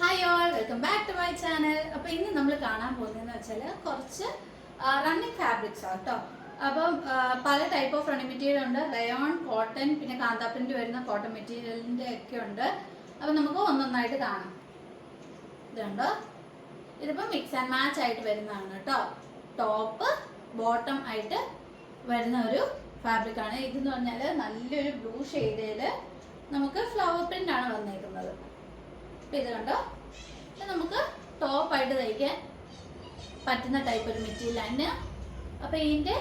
Hi all, welcome back to my channel. അപ്പോൾ ഇന്ന് നമ്മൾ കാണാൻ പോകുന്നതെന്ന് വെച്ചാൽ കുറച്ച് റണ്ണിങ് ഫാബ്രിക്സ് ആണ് കേട്ടോ. അപ്പം പല ടൈപ്പ് ഓഫ് റണ്ണിങ് മെറ്റീരിയൽ ഉണ്ട്. റയോൺ, കോട്ടൺ, പിന്നെ കാന്താ പ്രിന്റ് വരുന്ന കോട്ടൺ മെറ്റീരിയലിൻ്റെ ഒക്കെ ഉണ്ട്. അപ്പം നമുക്ക് ഒന്നൊന്നായിട്ട് കാണാം. ഇതുണ്ടോ, ഇതിപ്പോൾ മിക്സ് ആൻഡ് മാച്ച് ആയിട്ട് വരുന്നതാണ് കേട്ടോ. ടോപ്പ് ബോട്ടം ആയിട്ട് വരുന്ന ഒരു ഫാബ്രിക് ആണ്. ഇതെന്ന് പറഞ്ഞാൽ നല്ലൊരു ബ്ലൂ ഷെയ്ഡിൽ നമുക്ക് ഫ്ലവർ പ്രിന്റ് ആണ് വന്നേക്കുന്നത്. അപ്പോൾ ഇത് കണ്ടോ, ഇത് നമുക്ക് ടോപ്പായിട്ട് തയ്ക്കാൻ പറ്റുന്ന ടൈപ്പ് ഒരു മെറ്റീരിയലാണ്. അപ്പോൾ ഇതിൻ്റെ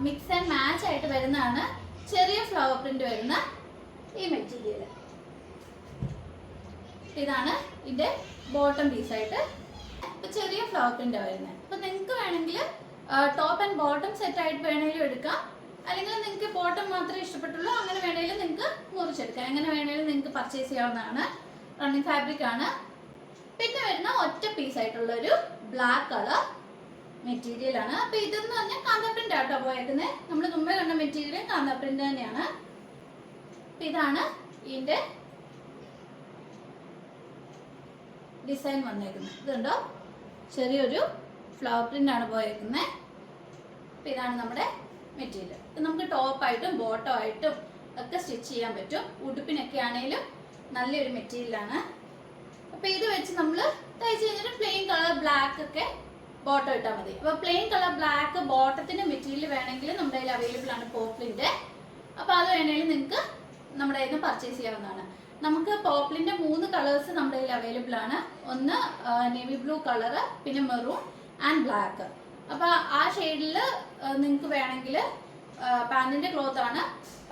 മിക്സ് ആൻഡ് മാച്ച് ആയിട്ട് വരുന്നതാണ് ചെറിയ ഫ്ലവർ പ്രിന്റ് വരുന്ന ഈ മെറ്റീരിയൽ. ഇതാണ് ഇതിൻ്റെ ബോട്ടം പീസായിട്ട്. ഇപ്പോൾ ചെറിയ ഫ്ലവർ പ്രിന്റാണ് വരുന്നത്. അപ്പോൾ നിങ്ങൾക്ക് വേണമെങ്കിൽ ടോപ്പ് ആൻഡ് ബോട്ടം സെറ്റ് ആയിട്ട് വേണമെങ്കിലും എടുക്കാം, അല്ലെങ്കിൽ നിങ്ങൾക്ക് ബോട്ടം മാത്രമേ ഇഷ്ടപ്പെട്ടുള്ളൂ അങ്ങനെ വേണമെങ്കിലും നിങ്ങൾക്ക് മുറിച്ചെടുക്കാം. എങ്ങനെ വേണമെങ്കിലും നിങ്ങൾക്ക് പർച്ചേസ് ചെയ്യാവുന്നതാണ്. റണ്ണിങ് ഫാബ്രിക് ആണ്. പിന്നെ വരുന്ന ഒറ്റ പീസായിട്ടുള്ള ഒരു ബ്ലാക്ക് കളർ മെറ്റീരിയൽ ആണ്. അപ്പോൾ ഇതെന്ന് പറഞ്ഞാൽ കാന്താ പ്രിന്റ് ആട്ടോ പോയേക്കുന്നത്. നമ്മൾ മുമ്പേ കണ്ട മെറ്റീരിയൽ കാന്താ പ്രിന്റ് തന്നെയാണ്. അപ്പോൾ ഇതാണ് ഇതിൻ്റെ ഡിസൈൻ വന്നേക്കുന്നത്. ഇതുണ്ടോ, ചെറിയൊരു ഫ്ലവർ പ്രിന്റ് ആണ് പോയേക്കുന്നത്. അപ്പോൾ ഇതാണ് നമ്മുടെ മെറ്റീരിയൽ. ഇത് നമുക്ക് ടോപ്പായിട്ടും ബോട്ടം ആയിട്ടും ഒക്കെ സ്റ്റിച്ച് ചെയ്യാൻ പറ്റും. ഉടുപ്പിനൊക്കെ ആണെങ്കിലും നല്ലൊരു മെറ്റീരിയലാണ്. അപ്പോൾ ഇത് വെച്ച് നമ്മൾ തയ്ച്ച് കഴിഞ്ഞിട്ട് പ്ലെയിൻ കളർ ബ്ലാക്ക് ഒക്കെ ബോട്ടം ഇട്ടാൽ മതി. അപ്പോൾ പ്ലെയിൻ കളർ ബ്ലാക്ക് ബോട്ടത്തിൻ്റെ മെറ്റീരിയൽ വേണമെങ്കിൽ നമ്മുടെ കയ്യിൽ അവൈലബിൾ ആണ് പോപ്ലിൻ്റെ. അപ്പോൾ അത് വേണമെങ്കിൽ നിങ്ങൾക്ക് നമ്മുടെ കയ്യിൽ നിന്ന് പർച്ചേസ് ചെയ്യാവുന്നതാണ്. നമുക്ക് പോപ്ലിൻ്റെ 3 കളേഴ്സ് നമ്മുടെ കയ്യിൽ അവൈലബിൾ ആണ്. ഒന്ന് നേവി ബ്ലൂ കളറ്, പിന്നെ മെറൂൺ ആൻഡ് ബ്ലാക്ക്. അപ്പോൾ ആ ഷെയ്ഡിൽ നിങ്ങൾക്ക് വേണമെങ്കിൽ പാൻറ്റിൻ്റെ ക്ലോത്ത് ആണ്.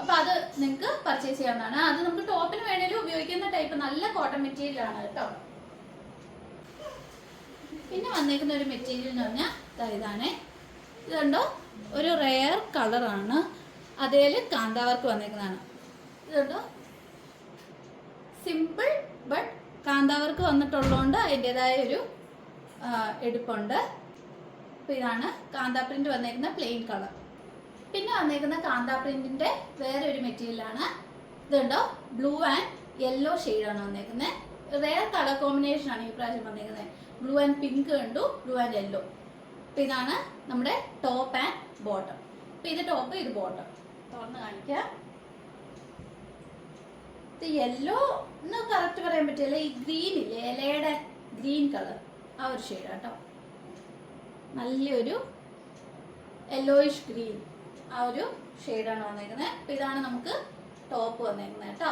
അപ്പോൾ അത് നിങ്ങൾക്ക് പർച്ചേസ് ചെയ്യാവുന്നതാണ്. അത് നമുക്ക് ടോപ്പിന് വേണമെങ്കിലും ഉപയോഗിക്കുന്ന ടൈപ്പ് നല്ല കോട്ടൺ മെറ്റീരിയൽ ആണ് കേട്ടോ. പിന്നെ വന്നേക്കുന്ന ഒരു മെറ്റീരിയൽ എന്ന് പറഞ്ഞാൽ ഇതാണ്. ഇതുണ്ടോ, ഒരു റെയർ കളറാണ്. അതേൽ കാന്താ വർക്ക് വന്നേക്കുന്നതാണ്. ഇതുണ്ടോ, സിമ്പിൾ ബട്ട് കാന്താ വർക്ക് വന്നിട്ടുള്ളതുകൊണ്ട് അതിൻ്റെതായ ഒരു എടുപ്പുണ്ട്. അപ്പോൾ ഇതാണ് കാന്താ പ്രിന്റ് വന്നേക്കുന്ന പ്ലെയിൻ കളർ. പിന്നെ വന്നേക്കുന്ന കാന്താ പ്രിന്റിന്റെ വേറെ ഒരു മെറ്റീരിയലാണ്. ഇതുണ്ടോ, ബ്ലൂ ആൻഡ് യെല്ലോ ഷെയ്ഡാണ് വന്നേക്കുന്നത്. റെയർ കളർ കോമ്പിനേഷൻ ആണ് ഈ പ്രാവശ്യം വന്നേക്കുന്നത്. ബ്ലൂ ആൻഡ് പിങ്ക് കണ്ടു, ബ്ലൂ ആൻഡ് യെല്ലോ. അപ്പോൾ ഇതാണ് നമ്മുടെ ടോപ്പ് ആൻഡ് ബോട്ടം. അപ്പോൾ ഇത് ടോപ്പ്, ഇത് ബോട്ടം. തുറന്ന് കാണിക്കാം. ഇത് യെല്ലോ എന്ന് കറക്റ്റ് പറയാൻ പറ്റില്ല. ഈ ഗ്രീൻ ഇല്ലേ, ഇലയുടെ ഗ്രീൻ കളർ, ആ ഒരു ഷെയ്ഡാണ് കേട്ടോ. നല്ലൊരു യെല്ലോയിഷ് ഗ്രീൻ, ആ ഒരു ഷെയ്ഡാണ് വന്നേക്കുന്നത്. അപ്പോൾ ഇതാണ് നമുക്ക് ടോപ്പ് വന്നേക്കുന്നത് കേട്ടോ.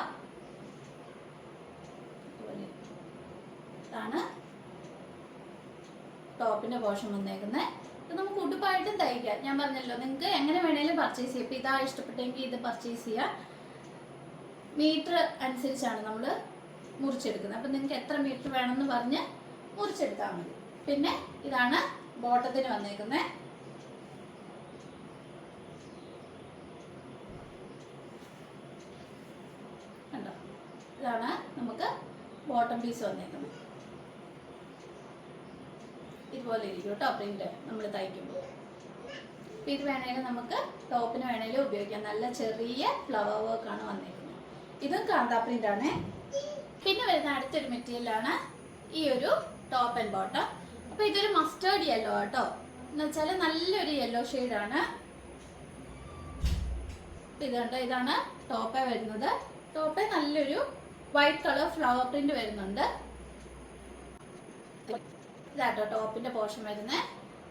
ഇതാണ് ടോപ്പിൻ്റെ പോർഷൻ വന്നേക്കുന്നത്. ഇത് നമുക്ക് ഉടുപ്പായിട്ടും തയ്ക്കാം. ഞാൻ പറഞ്ഞല്ലോ, നിങ്ങൾക്ക് എങ്ങനെ വേണേലും പർച്ചേസ് ചെയ്യാം. ഇപ്പോൾ ഇതാ ഇഷ്ടപ്പെട്ടെങ്കിൽ ഇത് പർച്ചേസ് ചെയ്യാം. മീറ്റർ അനുസരിച്ചാണ് നമ്മൾ മുറിച്ചെടുക്കുന്നത്. അപ്പം നിങ്ങൾക്ക് എത്ര മീറ്റർ വേണമെന്ന് പറഞ്ഞ് മുറിച്ചെടുത്താൽ മതി. പിന്നെ ഇതാണ് ബോട്ടത്തിന് വന്നേക്കുന്നത്. കണ്ടോ, ഇതാണ് നമുക്ക് ബോട്ടം പീസ് വന്നേക്കുന്നത്. ഇതുപോലെ ഇരിക്കും കേട്ടോ പ്രിന്റ് നമ്മൾ തയ്ക്കുമ്പോൾ. ഇത് വേണമെങ്കിലും നമുക്ക് ടോപ്പിന് വേണമെങ്കിലും ഉപയോഗിക്കാം. നല്ല ചെറിയ ഫ്ലവർ വർക്കാണ് വന്നേക്കുന്നത്. ഇതും കാന്താ പ്രിന്റ് ആണ്. പിന്നെ വരുന്ന അടുത്തൊരു മെറ്റീരിയലാണ് ഈ ഒരു ടോപ്പ് ആൻഡ് ബോട്ടം. അപ്പോൾ ഇതൊരു മസ്റ്റേർഡ് യെല്ലോ കേട്ടോ. എന്ന് വെച്ചാൽ നല്ലൊരു യെല്ലോ ഷെയ്ഡാണ്. ഇതുണ്ട്, ഇതാണ് ടോപ്പേ വരുന്നത്. ടോപ്പേ നല്ലൊരു വൈറ്റ് കളർ ഫ്ലവർ പ്രിന്റ് വരുന്നുണ്ട്. ഇതാട്ടോ ടോപ്പിന്റെ പോർഷൻ വരുന്നത്.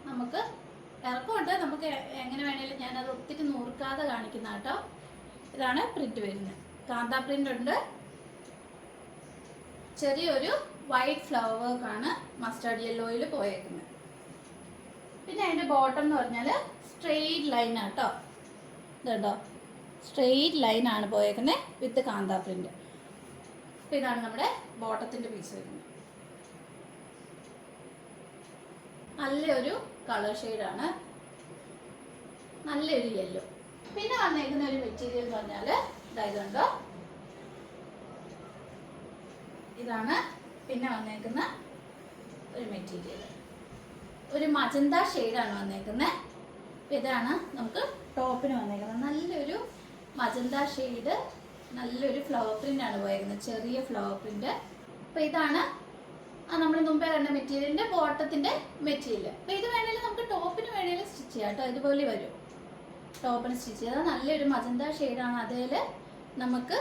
നമുക്ക് ഇറക്കമുണ്ട്, നമുക്ക് എങ്ങനെ വേണേലും ഞാനത് ഒത്തിരി നൂർക്കാതെ കാണിക്കുന്ന കേട്ടോ. ഇതാണ് പ്രിന്റ് വരുന്നത്. കാന്താ പ്രിന്റ് ഉണ്ട്. ചെറിയൊരു വൈറ്റ് ഫ്ലവർ വർക്കാണ് മസ്റ്റേർഡ് യെല്ലോയിൽ പോയേക്കുന്നത്. പിന്നെ അതിൻ്റെ ബോട്ടം എന്ന് പറഞ്ഞാൽ സ്ട്രെയിറ്റ് ലൈൻ ആട്ടോ. ഇതുണ്ടോ, സ്ട്രെയിറ്റ് ലൈനാണ് പോയേക്കുന്നത് വിത്ത് കാന്താ പ്രിന്റ്. അപ്പോൾ ഇതാണ് നമ്മുടെ ബോട്ടത്തിൻ്റെ പീസ് വരുന്നത്. നല്ലൊരു കളർ ഷെയ്ഡാണ്, നല്ലൊരു യെല്ലോ. പിന്നെ വന്നേക്കുന്ന ഒരു മെറ്റീരിയൽ എന്ന് പറഞ്ഞാൽ ഇതുണ്ടോ, ഇതാണ് പിന്നെ വന്നേക്കുന്ന ഒരു മെറ്റീരിയൽ. ഒരു മജന്ത ഷെയ്ഡാണ് വന്നേക്കുന്നത്. ഇതാണ് നമുക്ക് ടോപ്പിന് വന്നേക്കുന്നത്. നല്ലൊരു മജന്ത ഷെയ്ഡ്, നല്ലൊരു ഫ്ലവർ പ്രിന്റ് ആണ് പോയേക്കുന്നത്, ചെറിയ ഫ്ലവർ പ്രിന്റ്. അപ്പോൾ ഇതാണ് നമ്മൾ മുമ്പേ കണ്ട മെറ്റീരിയലിന്റെ ബോട്ടത്തിന്റെ മെറ്റീരിയൽ. അപ്പൊ ഇത് വേണമെങ്കിൽ നമുക്ക് ടോപ്പിന് വേണമെങ്കിൽ സ്റ്റിച്ച് ചെയ്യാം കേട്ടോ. ഇതുപോലെ വരും ടോപ്പിന് സ്റ്റിച്ച് ചെയ്താൽ. നല്ലൊരു മജന്ത ഷെയ്ഡാണ്. അതിൽ നമുക്ക്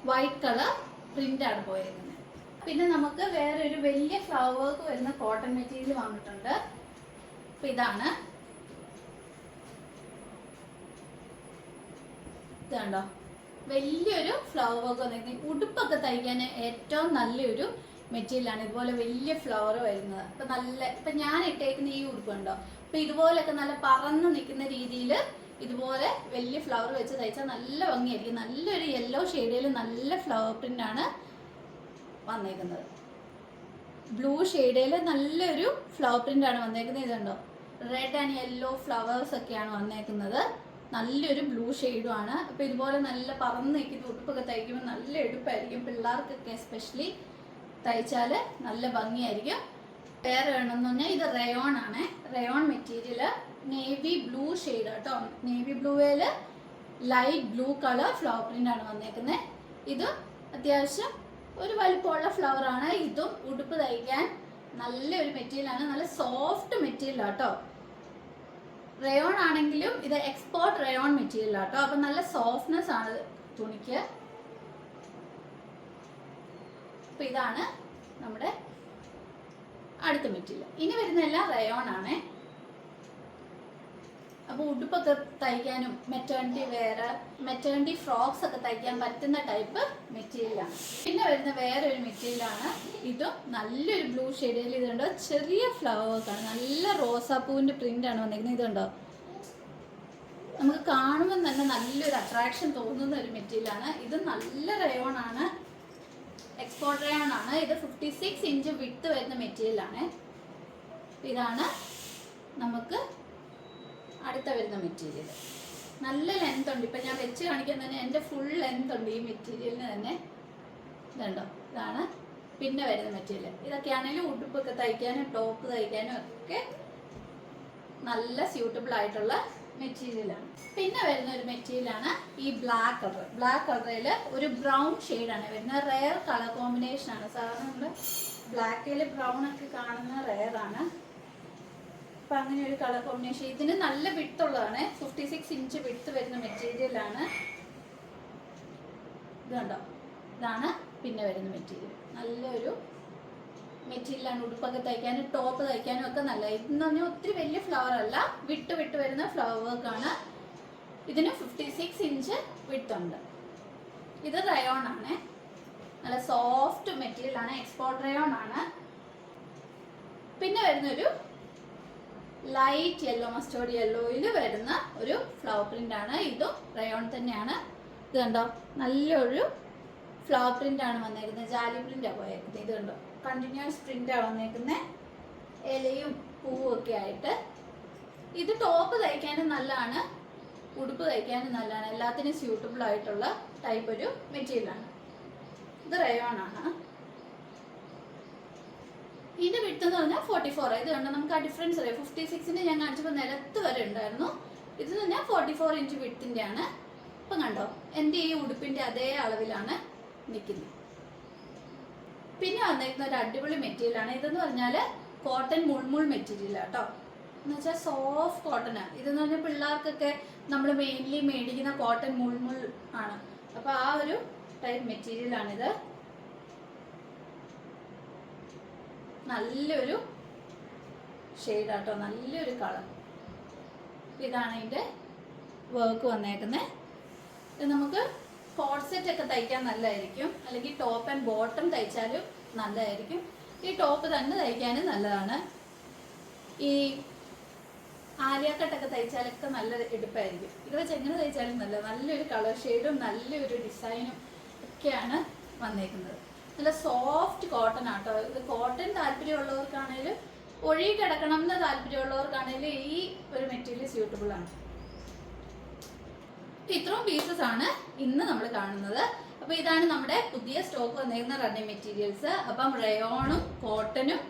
വൈറ്റ് കളർ പ്രിന്റാണ് പോയിരിക്കുന്നത്. പിന്നെ നമുക്ക് വേറെ ഒരു വലിയ ഫ്ലവർ വർക്ക് വരുന്ന കോട്ടൺ മെറ്റീരിയൽ വന്നിട്ടുണ്ട്. അപ്പൊ ഇതാണ്, ഇത് കണ്ടോ, വലിയൊരു ഫ്ലവർ വർക്ക് വന്നിരിക്കുന്നത്. ഉടുപ്പൊക്കെ തയ്ക്കാൻ ഏറ്റവും നല്ലൊരു മെറ്റീരിയലാണ്. ഇതുപോലെ വലിയ ഫ്ലവർ വരുന്നത്. അപ്പൊ നല്ല, ഇപ്പൊ ഞാൻ ഇട്ടേക്കുന്ന ഈ ഉടുപ്പ് ഉണ്ടോ, അപ്പൊ ഇതുപോലൊക്കെ നല്ല പറന്ന് നിൽക്കുന്ന രീതിയിൽ ഇതുപോലെ വലിയ ഫ്ലവർ വെച്ച് തയ്ച്ചാൽ നല്ല ഭംഗിയായിരിക്കും. നല്ലൊരു യെല്ലോ ഷെയ്ഡിൽ നല്ല ഫ്ലവർ പ്രിന്റ് ആണ് വന്നേക്കുന്നത്. ബ്ലൂ ഷെയ്ഡിൽ നല്ലൊരു ഫ്ലവർ പ്രിന്റ് ആണ് വന്നേക്കുന്നത്. ഇതുണ്ടോ, റെഡ് ആൻഡ് യെല്ലോ ഫ്ലവേഴ്സ് ഒക്കെയാണ് വന്നേക്കുന്നത്. നല്ലൊരു ബ്ലൂ ഷെയ്ഡും ആണ്. അപ്പൊ ഇതുപോലെ നല്ല പറന്ന് നിൽക്കുന്ന ഉടുപ്പൊക്കെ തയ്ക്കുമ്പോൾ നല്ല എടുപ്പായിരിക്കും. പിള്ളേർക്കൊക്കെ എസ്പെഷ്യലി തയ്ച്ചാല് നല്ല ഭംഗിയായിരിക്കും. വേറെ വേണമെന്ന് പറഞ്ഞാൽ ഇത് റയോൺ ആണ്. Rayon material navy blue shade കേട്ടോ. നേവി ബ്ലൂവില് light blue colour flower print ആണ് വന്നേക്കുന്നത്. ഇത് അത്യാവശ്യം ഒരു വലിപ്പമുള്ള ഫ്ലവർ ആണ്. ഇതും ഉടുപ്പ് തയ്ക്കാൻ നല്ലൊരു മെറ്റീരിയൽ ആണ്. നല്ല സോഫ്റ്റ് മെറ്റീരിയൽ ആട്ടോ. റയോൺ ആണെങ്കിലും ഇത് എക്സ്പോർട്ട് റയോൺ മെറ്റീരിയൽ ആട്ടോ. അപ്പൊ നല്ല സോഫ്റ്റ്നെസ് ആണ് തുണിക്ക്. അപ്പൊ ഇതാണ് നമ്മുടെ അടുത്ത മെറ്റീരിയൽ. ഇനി വരുന്നതെല്ലാം റയോൺ ആണ്. അപ്പൊ ഉടുപ്പൊക്കെ തയ്ക്കാനും മെറ്റേണിറ്റി വെയർ, മെറ്റേണിറ്റി ഫ്രോക്സ് ഒക്കെ തയ്ക്കാൻ പറ്റുന്ന ടൈപ്പ് മെറ്റീരിയലാണ്. പിന്നെ വരുന്ന വേറെ ഒരു മെറ്റീരിയലാണ്. ഇതും നല്ലൊരു ബ്ലൂ ഷെയ്ഡിൽ. ഇതുണ്ടോ, ചെറിയ ഫ്ലവേഴ്സാണ്. നല്ല റോസാപ്പൂവിന്റെ പ്രിന്റ് ആണ് വന്നിരിക്കുന്നത്. ഇതുണ്ടോ, നമുക്ക് കാണുമ്പോൾ തന്നെ നല്ലൊരു അട്രാക്ഷൻ തോന്നുന്ന ഒരു മെറ്റീരിയലാണ്. ഇത് നല്ല റയോൺ ആണ്, എക്സ്പോർട്ട് റയോൺ ആണ്. ഇത് 56 ഇഞ്ച് വിഡ്ത്ത് വരുന്ന മെറ്റീരിയലാണ്. ഇതാണ് നമുക്ക് അടുത്ത വരുന്ന മെറ്റീരിയൽ. നല്ല ലെങ്ത് ഉണ്ട്. ഇപ്പം ഞാൻ വെച്ച് കാണിക്കാൻ തന്നെ എൻ്റെ ഫുൾ ലെങ്ത് ഉണ്ട് ഈ മെറ്റീരിയലിന് തന്നെ. ഇതുണ്ടോ, ഇതാണ് പിന്നെ വരുന്ന മെറ്റീരിയൽ. ഇതൊക്കെയാണെങ്കിലും ഉടുപ്പൊക്കെ തയ്ക്കാനും ടോപ്പ് തയ്ക്കാനും ഒക്കെ നല്ല സ്യൂട്ടബിൾ ആയിട്ടുള്ള മെറ്റീരിയലാണ്. പിന്നെ വരുന്ന ഒരു മെറ്റീരിയലാണ് ഈ ബ്ലാക്ക് കളർ. ബ്ലാക്ക് കളറിൽ ഒരു ബ്രൗൺ ഷെയ്ഡാണ് വരുന്നത്. റെയർ കളർ കോമ്പിനേഷൻ ആണ്. സാധാരണ നമ്മൾ ബ്ലാക്കിൽ ബ്രൗൺ ഒക്കെ കാണുന്ന റെയർ ആണ്. അപ്പൊ അങ്ങനെ ഒരു കളർ കോമ്പിനേഷൻ. ഇതിന് നല്ല വിഡ്ത്ത് ഉള്ളതാണ്. 56 ഇഞ്ച് വിഡ്ത്ത് വരുന്ന മെറ്റീരിയലാണ്. ഇത് കണ്ടോ, ഇതാണ് പിന്നെ വരുന്ന മെറ്റീരിയൽ. നല്ലൊരു മെറ്റീരിയലാണ്. ഉടുപ്പൊക്കെ തയ്ക്കാനും ടോപ്പ് തയ്ക്കാനും ഒക്കെ നല്ല. ഇതെന്ന് പറഞ്ഞാൽ ഒത്തിരി വലിയ ഫ്ലവർ അല്ല, വിട്ട് വരുന്ന ഫ്ലവർ വർക്ക് ആണ്. ഇതിന് 56 ഇഞ്ച് വിഡ്ത്ത് ഉണ്ട്. ഇത് റയോൺ ആണ്. നല്ല സോഫ്റ്റ് മെറ്റീരിയൽ ആണ്, എക്സ്പോർട്ട് റയോൺ ആണ്. പിന്നെ വരുന്നൊരു ലൈറ്റ് യെല്ലോ, മസ്റ്റേർഡ് യെല്ലോയിൽ വരുന്ന ഒരു ഫ്ലവർ പ്രിന്റ് ആണ്. ഇതും റയോൺ തന്നെയാണ്. ഇത് കണ്ടോ, നല്ലൊരു ഫ്ലവർ പ്രിന്റ് ആണ് വന്നേക്കുന്നത്. ജാലി പ്രിന്റാണ് പോയേക്കുന്നത്. ഇത് കണ്ടോ, കണ്ടിന്യൂസ് പ്രിന്റാണ് വന്നേക്കുന്നത്. ഇലയും പൂവും ഒക്കെ ആയിട്ട്. ഇത് ടോപ്പ് തയ്ക്കാനും നല്ലതാണ്, ഉടുപ്പ് തയ്ക്കാനും നല്ലതാണ്. എല്ലാത്തിനും സ്യൂട്ടബിൾ ആയിട്ടുള്ള ടൈപ്പ് ഒരു മെറ്റീരിയലാണ്. ഇത് റയോൺ ആണ്. ഇതിന്റെ വിഡ്ത്ത് എന്ന് പറഞ്ഞാൽ 44. ഇത് കണ്ടോ, നമുക്ക് ആ ഡിഫറൻസ് അറിയാം. 56ന്റെ ഞാൻ കാണിച്ചപ്പോൾ നിലത്ത് വരെ ഉണ്ടായിരുന്നു. ഇത് തന്നെ 44 ഇഞ്ച് വിഡ്ത്തിന്റെ ആണ്. ഇപ്പം കണ്ടോ, എൻ്റെ ഈ ഉടുപ്പിന്റെ അതേ അളവിലാണ് നിൽക്കുന്നത്. പിന്നെ വന്നിരിക്കുന്ന ഒരു അടിപൊളി മെറ്റീരിയൽ ആണ്. ഇതെന്ന് പറഞ്ഞാൽ കോട്ടൺ മുൾമുൾ മെറ്റീരിയൽ ആട്ടോ. എന്ന് വെച്ചാൽ സോഫ്റ്റ് കോട്ടൺ ആണ്. ഇതെന്ന് പറഞ്ഞാൽ പിള്ളേർക്കൊക്കെ നമ്മൾ മെയിൻലി മേടിക്കുന്ന കോട്ടൺ മുൾമുൾ ആണ്. അപ്പൊ ആ ഒരു ടൈപ്പ് മെറ്റീരിയൽ ആണിത്. നല്ലൊരു ഷെയ്ഡാട്ടോ, നല്ലൊരു കളർ. ഇതാണ് ഇതിൻ്റെ വർക്ക് വന്നേക്കുന്നത്. ഇത് നമുക്ക് കോഡ് സെറ്റ് ഒക്കെ തയ്ക്കാൻ നല്ലതായിരിക്കും, അല്ലെങ്കിൽ ടോപ്പ് ആൻഡ് ബോട്ടം തയ്ച്ചാലും നല്ലതായിരിക്കും. ഈ ടോപ്പ് തന്നെ തയ്ക്കാനും നല്ലതാണ്. ഈ ആലിയാക്കട്ടൊക്കെ തയ്ച്ചാലൊക്കെ നല്ല എടുപ്പായിരിക്കും. ഇത് വെച്ച് എങ്ങനെ തയ്ച്ചാലും നല്ലൊരു കളർ ഷെയ്ഡും നല്ലൊരു ഡിസൈനും ഒക്കെയാണ് വന്നേക്കുന്നത്. നല്ല സോഫ്റ്റ് കോട്ടൺ ആട്ടോ. ഇത് കോട്ടൺ താല്പര്യമുള്ളവർക്കാണേലും ഒഴുകി കിടക്കണം എന്ന് താല്പര്യമുള്ളവർക്കാണേലും ഈ ഒരു മെറ്റീരിയൽ സ്യൂട്ടബിൾ ആണ്. ഇത്രയും പീസസ് ആണ് ഇന്ന് നമ്മൾ കാണുന്നത്. അപ്പൊ ഇതാണ് നമ്മുടെ പുതിയ സ്റ്റോക്ക് വന്നേക്കുന്ന റണ്ണിങ് മെറ്റീരിയൽസ്. അപ്പം റയോണും കോട്ടനും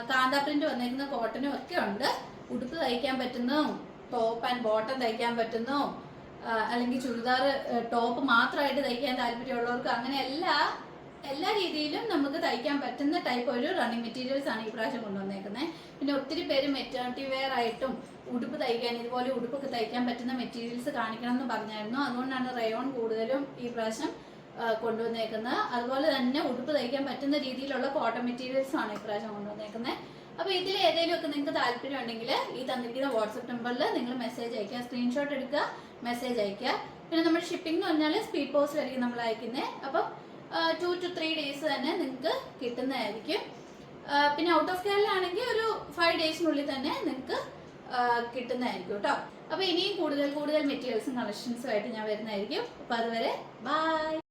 കാന്താ പ്രിന്റ് വന്നേക്കുന്ന കോട്ടനും ഒക്കെ ഉണ്ട്. ഉടുപ്പ് തയ്ക്കാൻ പറ്റുന്നതും ടോപ്പ് ആൻഡ് ബോട്ടം തയ്ക്കാൻ പറ്റുന്നതും അല്ലെങ്കിൽ ചുരിദാർ ടോപ്പ് മാത്രമായിട്ട് തയ്ക്കാൻ താല്പര്യമുള്ളവർക്ക് അങ്ങനെ എല്ലാ രീതിയിലും നമുക്ക് തയ്ക്കാൻ പറ്റുന്ന ടൈപ്പ് ഒരു റണ്ണിങ് മെറ്റീരിയൽസ് ആണ് ഈ പ്രാവശ്യം കൊണ്ടുവന്നേക്കുന്നത്. പിന്നെ ഒത്തിരി പേര് മെറ്റേണിറ്റി വെയർ ആയിട്ടും ഉടുപ്പ് തയ്ക്കാൻ, ഇതുപോലെ ഉടുപ്പൊക്കെ തയ്ക്കാൻ പറ്റുന്ന മെറ്റീരിയൽസ് കാണിക്കണം എന്ന് പറഞ്ഞായിരുന്നു. അതുകൊണ്ടാണ് റയോൺ കൂടുതലും ഈ പ്രാവശ്യം കൊണ്ടുവന്നേക്കുന്നത്. അതുപോലെ തന്നെ ഉടുപ്പ് തയ്ക്കാൻ പറ്റുന്ന രീതിയിലുള്ള കോട്ടൺ മെറ്റീരിയൽസും ആണ് ഈ പ്രാവശ്യം കൊണ്ടുവന്നേക്കുന്നത്. അപ്പോൾ ഇതിൽ ഏതെങ്കിലും ഒക്കെ നിങ്ങൾക്ക് താല്പര്യം ഉണ്ടെങ്കിൽ ഈ തന്നിരിക്കുന്ന വാട്സപ്പ് നമ്പറിൽ നിങ്ങൾ മെസ്സേജ് അയക്കുക, സ്ക്രീൻഷോട്ട് എടുക്കുക, മെസ്സേജ് അയക്കുക. പിന്നെ നമ്മുടെ ഷിപ്പിംഗ് എന്ന് പറഞ്ഞാൽ സ്പീഡ് പോസ്റ്റിലായിരിക്കും നമ്മൾ അയക്കുന്നത്. അപ്പം 2 to 3 days തന്നെ നിങ്ങൾക്ക് കിട്ടുന്നതായിരിക്കും. പിന്നെ ഔട്ട് ഓഫ് കേരളാണെങ്കിൽ ഒരു 5 daysനുള്ളിൽ തന്നെ നിങ്ങൾക്ക് കിട്ടുന്നതായിരിക്കും കേട്ടോ. അപ്പോൾ ഇനിയും കൂടുതൽ മെറ്റീരിയൽസും കളക്ഷൻസും ആയിട്ട് ഞാൻ വരുന്നതായിരിക്കും. അപ്പോൾ അതുവരെ ബൈ.